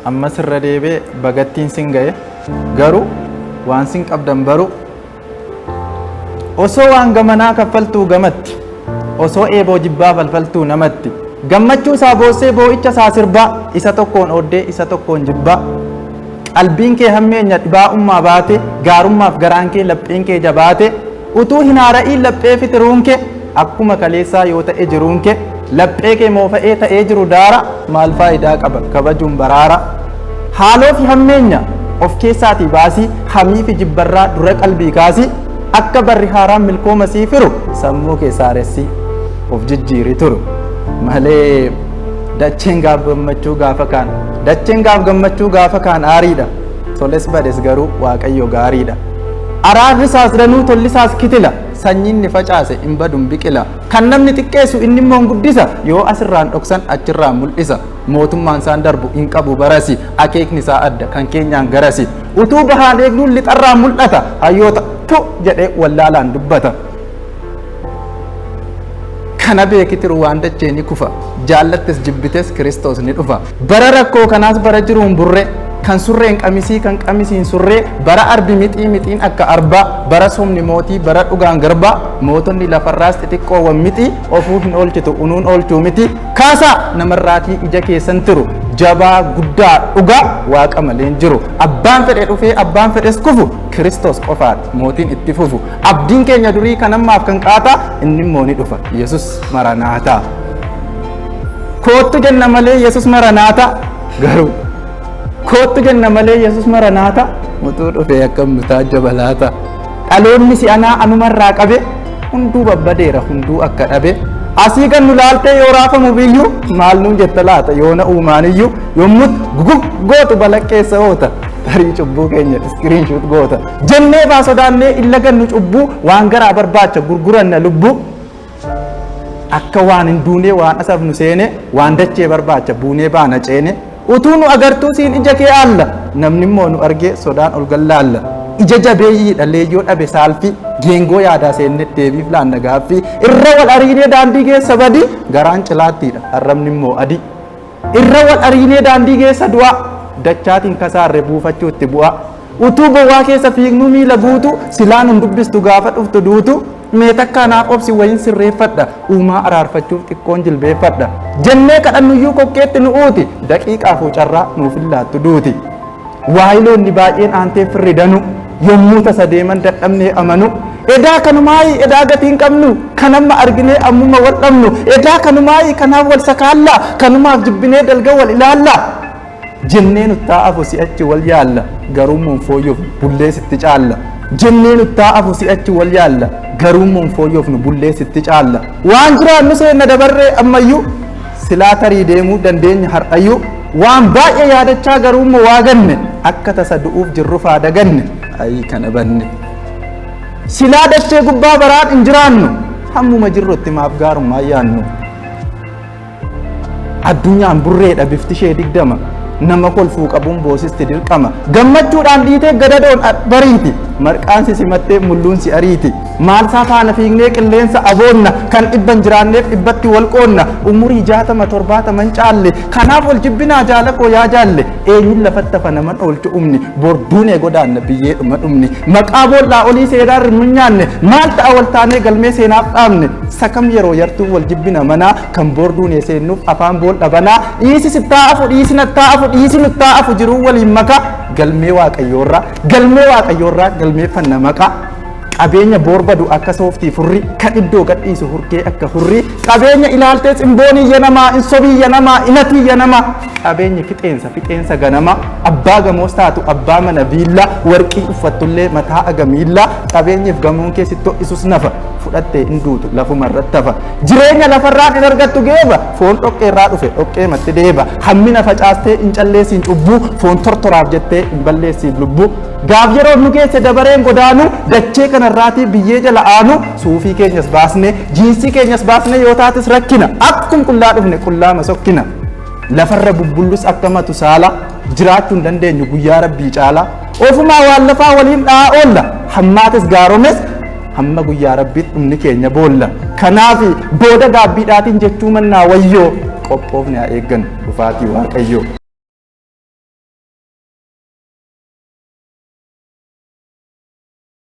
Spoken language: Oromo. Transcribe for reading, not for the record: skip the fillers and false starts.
amma sirra deebee bagattiin sin ga'e garuu waan sin qabdan baru osoo waan gamanaa kaffaltuu gamatti osoo eeboo jibbaa falfaltuu namatti gammachuu isaa boossee boo'icha isaa sirbaa isa tokkoon oddee isa tokkoon jibbaa qalbiin kee hammeenya dhibaa'ummaa baate gaarummaaf garaan kee lapheen kee jabaate utuu hin haara'iin laphee fitiruun kee akkuma kaleessaa yoo ta'e jiruun kee laphee kee moofa'ee ta'ee jiru daara maal faayidaa qaba kabajuun baraara haaloo fi hammeenya of keessaatii baasii hamii fi jibbarraa dura qalbii kaasii akka barri haaraan milkooma sii firu sammuu kee saaressii of jijjiiri turu malee dacheen gaaf gammachuu gaafa kaan aariidha toles bades garuu waaqayyo gaariidha araarri isaas danuu tolli isaas kitila sanyiin ni facaase hin badun biqila kan namni xiqqeessu inni immoo guddisa yoo asirraan dhoksan achirraan mul'isa mootummaan isaan darbu hin qabu barasi akeekni isaa adda kan keenyaan garasi utuu bahaan eegnuun lixarraan mul'ata hayyoota tu jedhee wallaalaan dubbata kana beekitiru waan dachee ni kufa jaallattes jibbites Kiristoos ni dhufa bara rakkoo kanaas bara jiruun burree kan surreen qamisii kan qamisiin surree bara arbi mixiin akka arbaa bara somni mootii bara dhugaan garbaa mootonni lafarraas xixiqqoowwan mixii ofuu hin oolchitu unuun oolchuu miti kaasaa namarraatii ija keessan tiru jabaa guddaa dhugaa waaqa malee hin jiru abbaan fedhe dhufee abbaan fedhes kufu Kiristoos qofaadha mootiin itti fufu abdiin keenya durii kan ammaaf kan qaataa inni immoo ni dhufa Yesus maranaataa koottu jenna malee Yesus maranaataa garuu koottu jenna malee Yesus maranaata mutuu dhufee akkam nutaa jabalaata dhaloonni si'anaa anumarraa qabe hunduu babbadeera hunduu akka dhabe asii kan nu laaltee yoo raafamu biyyuu maal nuun jetta laata yoona uumaaniyyuu yommuu gugug gootu balaqqeessa oota tarii cubbuu keenya iskiriinshuut goota jennee baa sodaannee illa gannu cubbuu waan garaa barbaacha gurguranna lubbuu akka waan hin duunee waan asafnu seene waan dachee barbaacha buunee baana ceene utuu nu agartuu siin ija kee alla namni immoo nu argee sodaan ol gallaalla ija jabeeyyiidha leeyyoo dhabe saalfii geengoo yaadaa seenne deebiif laanna gaaffii irra wal ariinee daandii geessa badii garaan cilaattiidha arrabni immoo adii irra wal ariinee daandii geessa du'aa dachaatiin kasaarre buufachuutti bu'aa utuu bowwaa keessa fiignuu miila guutu silaan hin dubbistu gaafa dhuftu duutu mee takkaa naaf obsi wayin sirreeffadha uumaa araarfachuuf xiqqoon jilbeeffadha jennee kadhannuyyuu kokkeetti nu uuti daqiiqaafuu carraa nuuf illaattu duuti waayiloonni baay'een aantee firri danu yommuu tasa deeman dadhabnee amanu edaa kanumaayi edaa gatiin qabnu kan amma arginee ammuma wal dhabnu edaa kanumaayi kanaaf wal sakaallaa kanumaaf jibbinee dalga wal ilaallaa jennee nuttaa'afu si'achi wal yaalla garuu monfooyyuuf bullee sitti caalla jennee nuttaa'afu si'achi wal yaalla garuu monfooyyuuf nu bullee sitti caalla waan jiraannu seenna dabarree ammayyuu silaa tarii deemuu dandeenya har'ayyuu waan baay'ee yaadachaa garuummoo waa ganne akka tasa du'uuf jirru faada ganne ayii kana banne silaa dachee gubbaa baraan hin jiraannu hammuma jirrutti maaf gaarummaa yaannu addunyaan burreedha bifti ishee digdama nama kolfuu qabuun boosisti dirqama gammachuudhaan dhiitee gadadoon bariiti marqaan si simattee mulluun si ariiti maal isaa faana fiignee qilleensa aboonna kan dhibban jiraanneef dhibbatti wal qoonna umurii 60-70 caalle kanaaf wal jibbinaa jaalakoo yaa jaalle eenyuun lafatti hafa naman oolchu umni borduunee godaanna biyyee dhuma dhumni maqaa boollaa olii seedaan rimmu nyaanne maal ta'a wal taanee galmee seenaaf dhaabne sakam yeroo yartuu wal jibbina manaa kan borduunee seennuuf afaan bool dhabanaa dhiisi sittaa'afu dhiisi nattaa'afu dhiisi nuttaa'afu jiruu waliin makaa galmee waaqayyoorraa galmeeffanna maqaa qabeenya boorbadu akka sooftii furri kan iddoo gadhiisu hurkee akka hurrii qabeenya ilaaltee simbooniyya namaa insobiyya namaa inatiyya namaa qabeenya fixeensa ganama abbaa gamoos taatu abbaa mana viillaa warqii uffattullee mataa agamiillaa qabeenyiif gamoon keessatti ho'isus nafa fudhattee induutu lafuma irratti hafa jireenya lafarraa hin argattu geeba foon dhoqqeerraa dhufe dhoqqeematti deeba hammina facaastee hin calleessiin cubbuu foon tortoraaf jettee hin balleessiin lubbuu gaaf yeroo nu geesse dabareen godaanu dachee kanarraatii biyyee jala aanu suufii keenyas baasne jiinsii keenyas baasne yoo taatis rakkina akkuma qullaa dhufne qullaama sokkina lafarra bubbullus akka matu saala jiraachuu hin dandeenyu guyyaa rabbii caala ofumaa waan lafaa waliin dha'a oolla hammaatis gaaromes hamma guyyaa rabbiitti dhumni keenya boolla kanaaf booda gaabbiidhaatiin jechuu mannaa wayyoo qophoofne haa eeggannu dhufaatii waaqayyoo